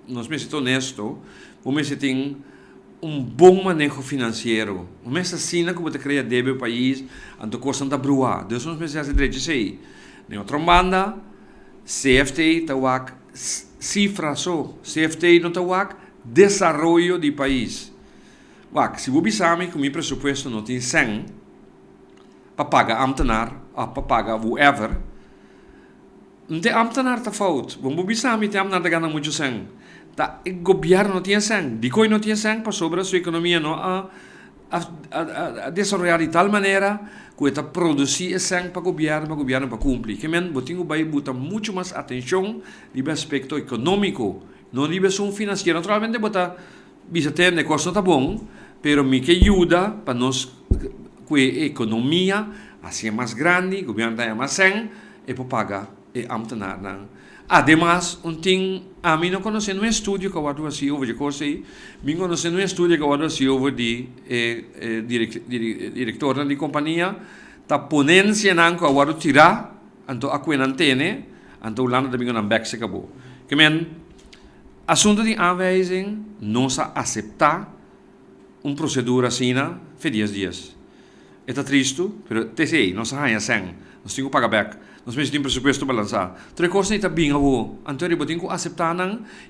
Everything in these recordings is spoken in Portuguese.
nós me ser honesto, vamos ter bom manejo financeiro. Mas assim, como você cria deve o país, então costa da brua. Deus nos meses direito sei. Na outra banda, CFT tawak cifra só. CFT não tawak desenvolvimento do país. Wak, se você sabe que o meu presupuesto não tem 100 para pagar ambtenaar, ou para pagar whoever, não tem ambtenaar tá fout. Você sabe que ambtenaar tá ganhando muito 100. Tá, o governo não tinha 100. Depois não tinha 100 para sobre a sua economia não a desenvolver de tal maneira que está produzir 100 para o governo para cumprir. Que men, você tem que botar muito mais atenção no aspecto econômico, não no aspecto financeiro. Naturalmente, você bisa ter negócio tá bom, pero me que ajuda para nós que a economia assim mais grande, o governo tem mais 100 e para pagar e ambtenaar não. Además, a mim não conhecendo um estúdio que eu vou fazer over de coisa aí, me conhecendo um estúdio que eu vou fazer over de diretor da companhia, tá ponência não que eu vou tirar, então a coisa não tem, então o lado também não back se acabou. Que men, assunto de aanwijzing, não se aceitar procedura assim, por 10 dias. É triste, mas te sei, não se ganha 100, nós temos que pagar back. Nós temos presupuesto balançar. Três coisas não está bem a voo. Então, eu tenho que aceitar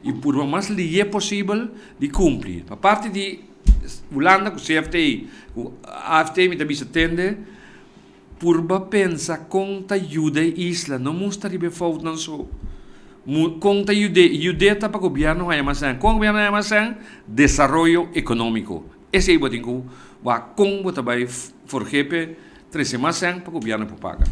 e por o mais livre possível de cumprir. A parte de Holanda, com o CFT, o AFT, me também se atende, por pensar como ajuda a isla. Não mostra de falta não só. Como ajuda para o governo a mais como o governo a mais desenvolvimento econômico. Esse é o que eu tenho que como vai for GP, 13 mais para o governo pagar.